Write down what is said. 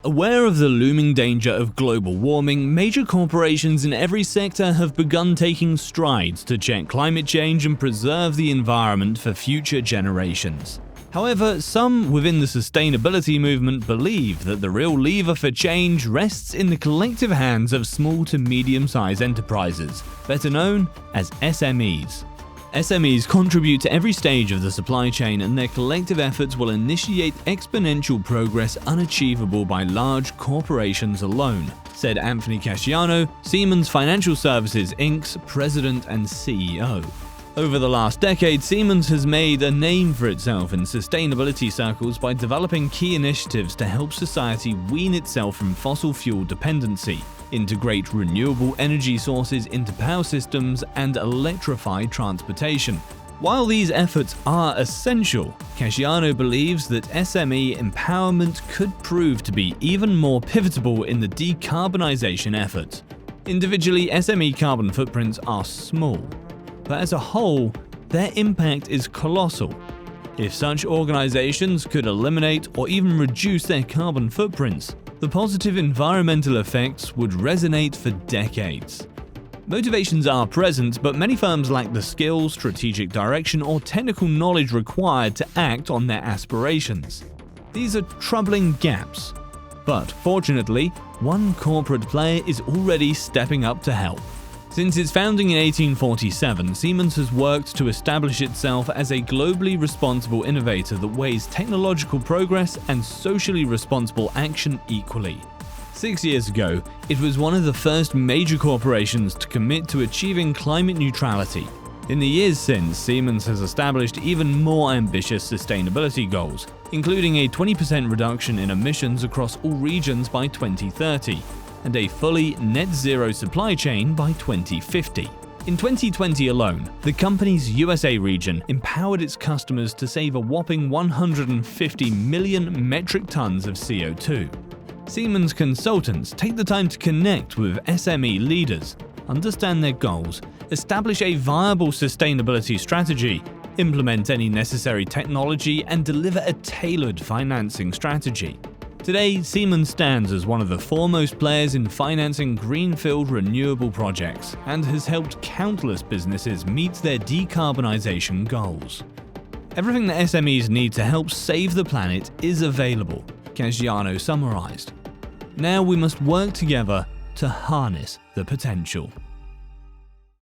Aware of the looming danger of global warming, major corporations in every sector have begun taking strides to check climate change and preserve the environment for future generations. However, some within the sustainability movement believe that the real lever for change rests in the collective hands of small to medium-sized enterprises, better known as SMEs. SMEs contribute to every stage of the supply chain, and their collective efforts will initiate exponential progress unachievable by large corporations alone, said Anthony Castiano, Siemens Financial Services Inc.'s president and CEO. Over the last decade, Siemens has made a name for itself in sustainability circles by developing key initiatives to help society wean itself from fossil fuel dependency, integrate renewable energy sources into power systems, and electrify transportation. While these efforts are essential, Castiano believes that SME empowerment could prove to be even more pivotal in the decarbonization effort. Individually, SME carbon footprints are small, but as a whole, their impact is colossal. If such organizations could eliminate or even reduce their carbon footprints, the positive environmental effects would resonate for decades. Motivations are present, but many firms lack the skills, strategic direction, or technical knowledge required to act on their aspirations. These are troubling gaps. But fortunately, one corporate player is already stepping up to help. Since its founding in 1847, Siemens has worked to establish itself as a globally responsible innovator that weighs technological progress and socially responsible action equally. 6 years ago, it was one of the first major corporations to commit to achieving climate neutrality. In the years since, Siemens has established even more ambitious sustainability goals, including a 20% reduction in emissions across all regions by 2030. And a fully net zero supply chain by 2050. In 2020 alone, the company's USA region empowered its customers to save a whopping 150 million metric tons of CO2. Siemens consultants take the time to connect with SME leaders, understand their goals, establish a viable sustainability strategy, implement any necessary technology, and deliver a tailored financing strategy. Today, Siemens stands as one of the foremost players in financing greenfield renewable projects and has helped countless businesses meet their decarbonization goals. Everything that SMEs need to help save the planet is available, Castiano summarized. Now we must work together to harness the potential.